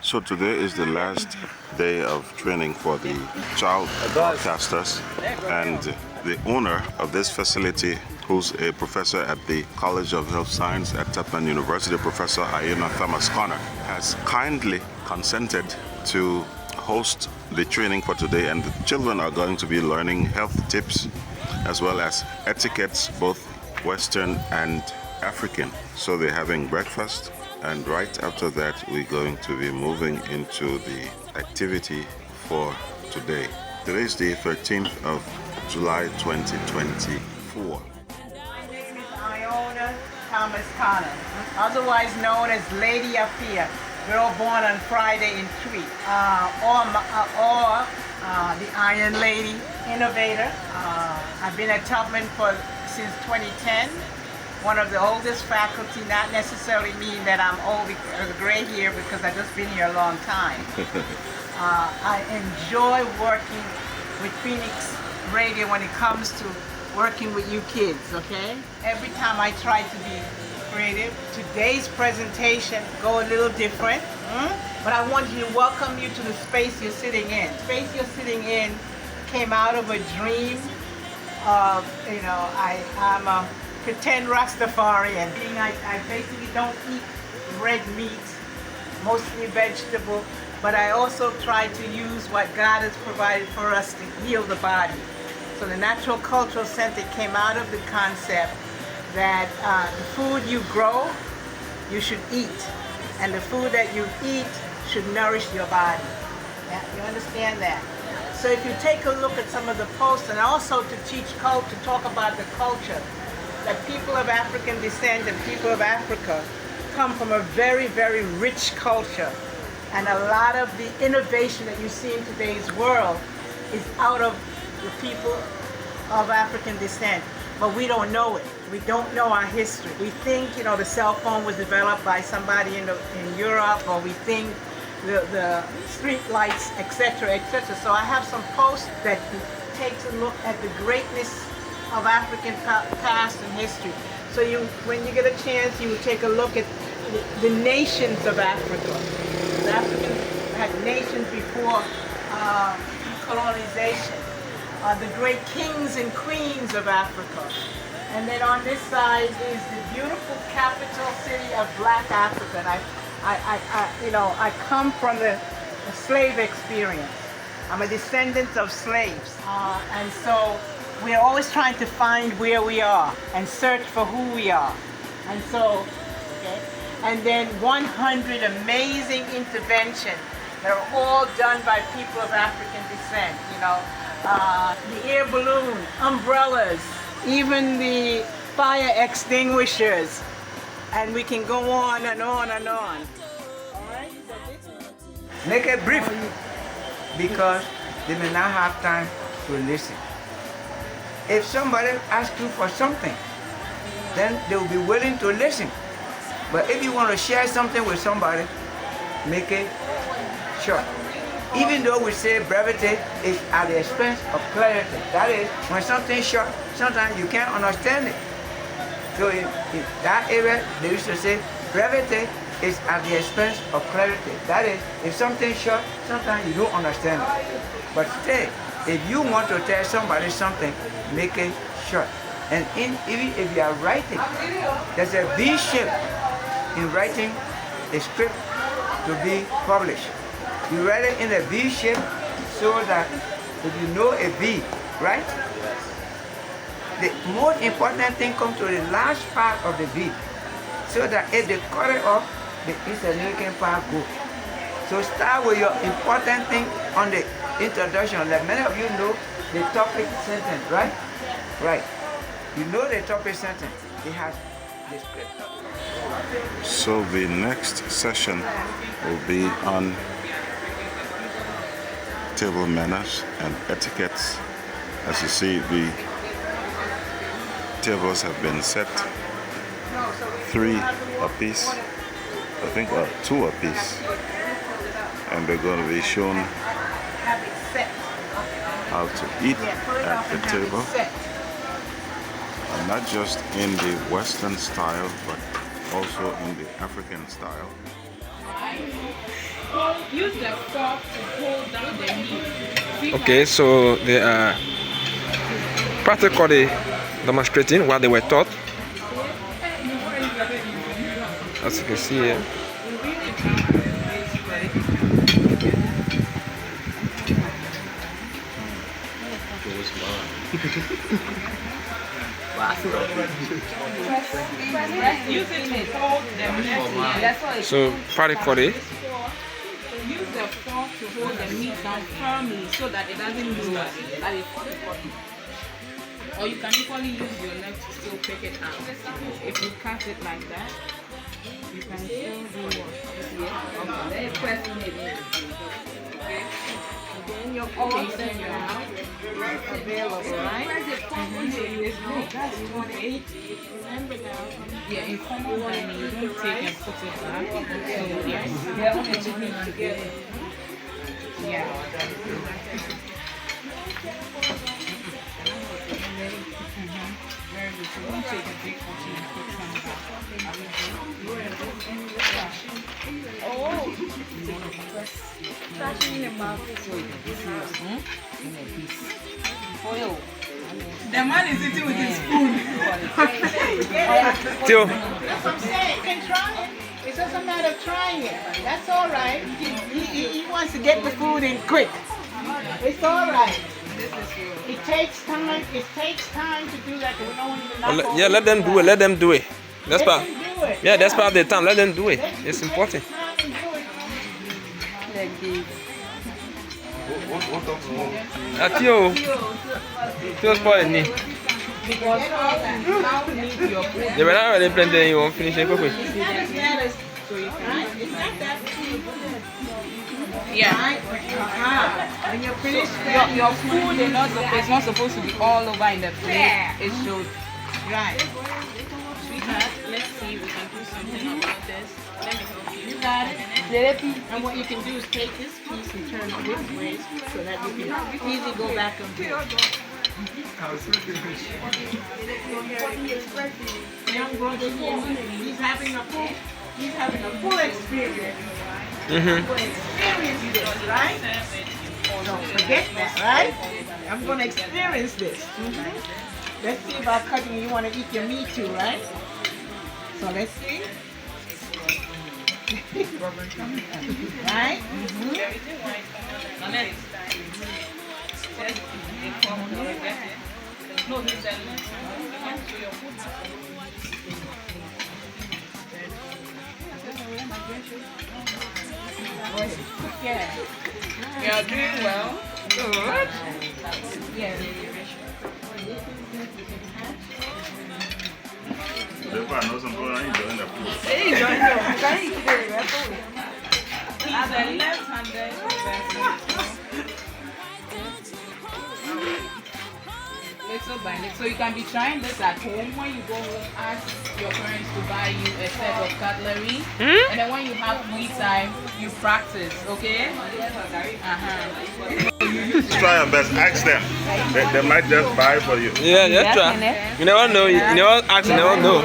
So today is the last day of training for the child broadcasters, and the owner of this facility, who's a professor at the College of Health Science at Tubman University, Professor Aina Thomas Connor, has kindly consented to host the training for today, and the children are going to be learning health tips as well as etiquettes, both Western and African. So they're having breakfast, and right after that we're going to be moving into the activity for today. Today is the 13th of July 2024. My name is Iona Thomas Connor, otherwise known as Lady Afia, girl born on Friday in Crete, or the Iron Lady Innovator. I've been at Tubman since 2010. One of the oldest faculty, not necessarily mean that I'm old or gray here, because I've just been here a long time. I enjoy working with Phoenix Radio when it comes to working with you kids, okay? Every time I try to be creative. Today's presentation go a little different, but I want to welcome you to the space you're sitting in. The space you're sitting in came out of a dream of, I'm a pretend Rastafarian. I basically don't eat red meat, mostly vegetable, but I also try to use what God has provided for us to heal the body. So the Natural Cultural Center came out of the concept that the food you grow, you should eat, and the food that you eat should nourish your body. Yeah, you understand that? So if you take a look at some of the posts, and also to teach culture, talk about the culture, that people of African descent and people of Africa come from a very, very rich culture. And a lot of the innovation that you see in today's world is out of the people of African descent. But we don't know it. We don't know our history. We think, the cell phone was developed by somebody in Europe, or we think the street lights, etc., etc. So I have some posts that takes a look at the greatness of African past and history. So when you get a chance, you will take a look at the nations of Africa. The Africans had nations before colonization. The great kings and queens of Africa. And then on this side is the beautiful capital city of Black Africa. And I come from the slave experience. I'm a descendant of slaves. And so we're always trying to find where we are and search for who we are. And so, and then 100 amazing interventions that are all done by people of African descent, the air balloon, umbrellas, even the fire extinguishers, and we can go on and on and on. All right? Make it brief, because they may not have time to listen. If somebody asks you for something, then they will be willing to listen. But if you want to share something with somebody, make it short. Even though we say brevity is at the expense of clarity. That is, when something's short, sometimes you can't understand it. So in that area, they used to say brevity is at the expense of clarity. That is, if something's short, sometimes you don't understand it. But still, if you want to tell somebody something, make it short. And even if you are writing, there's a V shape in writing a script to be published. You write it in a V shape so that if you know a V, right? The most important thing comes to the last part of the V, so that if they cut it off, the insignificant part goes. So start with your important thing on the introduction. Like many of you know the topic sentence, right? Right. You know the topic sentence. It has the script. So the next session will be on table manners and etiquettes. As you see, the tables have been set, 3 apiece, I think 2 apiece, and they're going to be shown how to eat at the table, and not just in the Western style, but also in the African style. Use the fork to hold down the meat. Okay, so they are practically demonstrating what they were taught. As you can see here. Use it to hold the meat. So practically, Use the fork to hold the meat down firmly so that it doesn't move. That is fork. Or you can equally use your left to still pick it out. If you cut it like that, you can still do what? Okay, let's press it in. Okay. Then your fork is now available, right? That's 28. Remember now. Yeah, in formal dining, you don't take and put it back. So, yes. It should be together. Yeah. Very good. So don't take a big portion and put some back. Oh. In the mouth. So it can be serious. And a piece. Oil. The man is eating with his spoon. Theo, That's what I'm saying. You can try it. It's just a matter of trying it. That's all right. He wants to get the food in quick. It's all right. It takes time. It takes time to do that. We don't even knock yeah, let them do it. Let them do it. That's part. Let them do it. Yeah, that's part of the time. Let them do it. It's important. Theo, Theo spoil me. Because how you need your food. They were not already planting. You won't finish it quickly. Yeah. When you finish, your food is not supposed to be all over in the plate. It should. Right. Sweetheart, let's see if we can do something about this. Let me help you. You got it. And what you can do is take this piece and turn it this way so that you can easily go back and forth. Young brother here, he's having a full experience. Full experience this, right? Don't forget that, right? I'm going to experience this. Let's see about cutting. You want to eat your meat too, right? So let's see. Right? Yeah. You're doing well. Good. Yeah. If I know something, I ain't doing that food. Hey, you don't know. Can you do it? As a left-handed person. Little by little. So you can be trying this at home. When you go home, ask your parents to buy you a set of cutlery. And then when you have free time, you practice, okay? Try your best. Ask them. They might just buy for you. Yeah, just try. You never know. You never ask. You never know.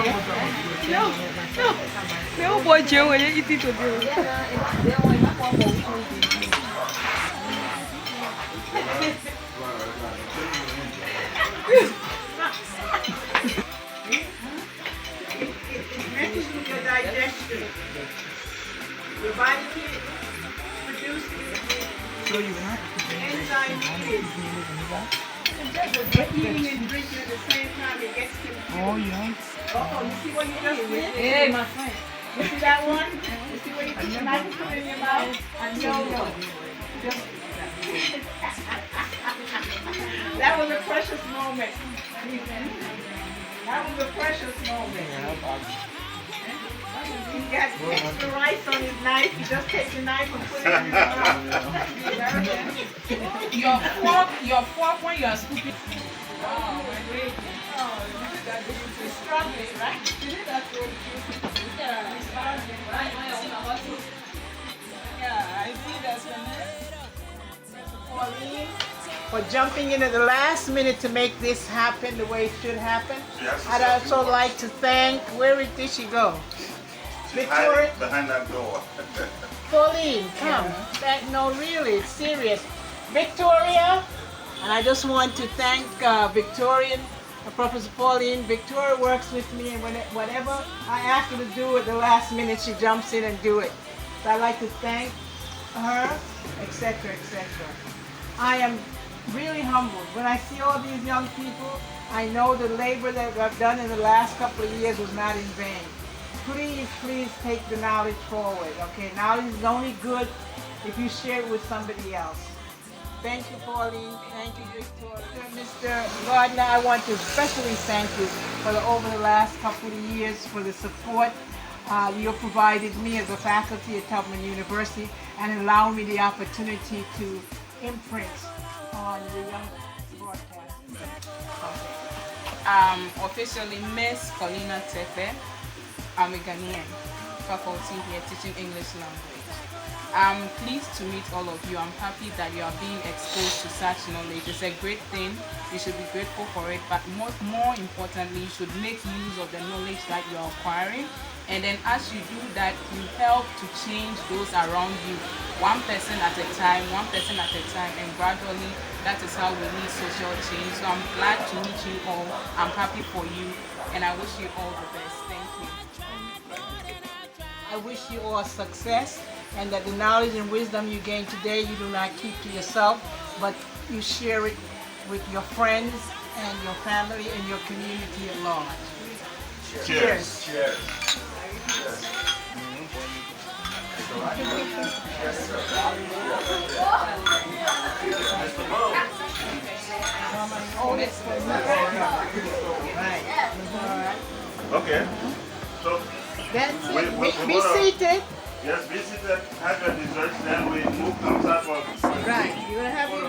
Meu boy Joe, ele eat it today. Messes with your digestion. Your body can't produce enzyme needed. Eating and drinking at the same time, it gets confused. Oh, yeah. Oh, you see what you just did? Hey, my friend. You see that one? You see what you put your knife and put it in your mouth? And no. That was a precious moment. That was a precious moment. He got extra rice on his knife. He just takes the knife and put it in his mouth. Your fork when you are scooping. Oh, my great. Oh, you're struggling, right? Yeah, I see that's Pauline for jumping in at the last minute to make this happen the way it should happen. I'd also like to thank, where did she go? Victoria. Behind that door. Pauline, come. No, really, it's serious. Victoria, and I just want to thank Professor Pauline. Victoria works with me, and whatever I ask her to do at the last minute, she jumps in and do it. So I'd like to thank her, etc., etc. I am really humbled. When I see all these young people, I know the labor that I've done in the last couple of years was not in vain. Please, please take the knowledge forward, okay? Knowledge is only good if you share it with somebody else. Thank you, Pauline. Thank you, Victoria. Mr. Gardner, I want to especially thank you for over the last couple of years for the support you provided me as a faculty at Tubman University and allowing me the opportunity to imprint on the young broadcast. Officially Miss Paulina Tepe. I'm a Ghanaian faculty here teaching English language. I'm pleased to meet all of you. I'm happy that you are being exposed to such knowledge. It's a great thing. You should be grateful for it, but more importantly, you should make use of the knowledge that you are acquiring. And then as you do that, you help to change those around you, one person at a time, and gradually that is how we need social change. So I'm glad to meet you all. I'm happy for you, and I wish you all the best. Thank you. I wish you all success, and that the knowledge and wisdom you gain today you do not keep to yourself, but you share it with your friends and your family and your community at large. Cheers. Cheers. Okay. So Be seated. yes, be seated, have your desserts, then we move outside for Right. You're gonna have your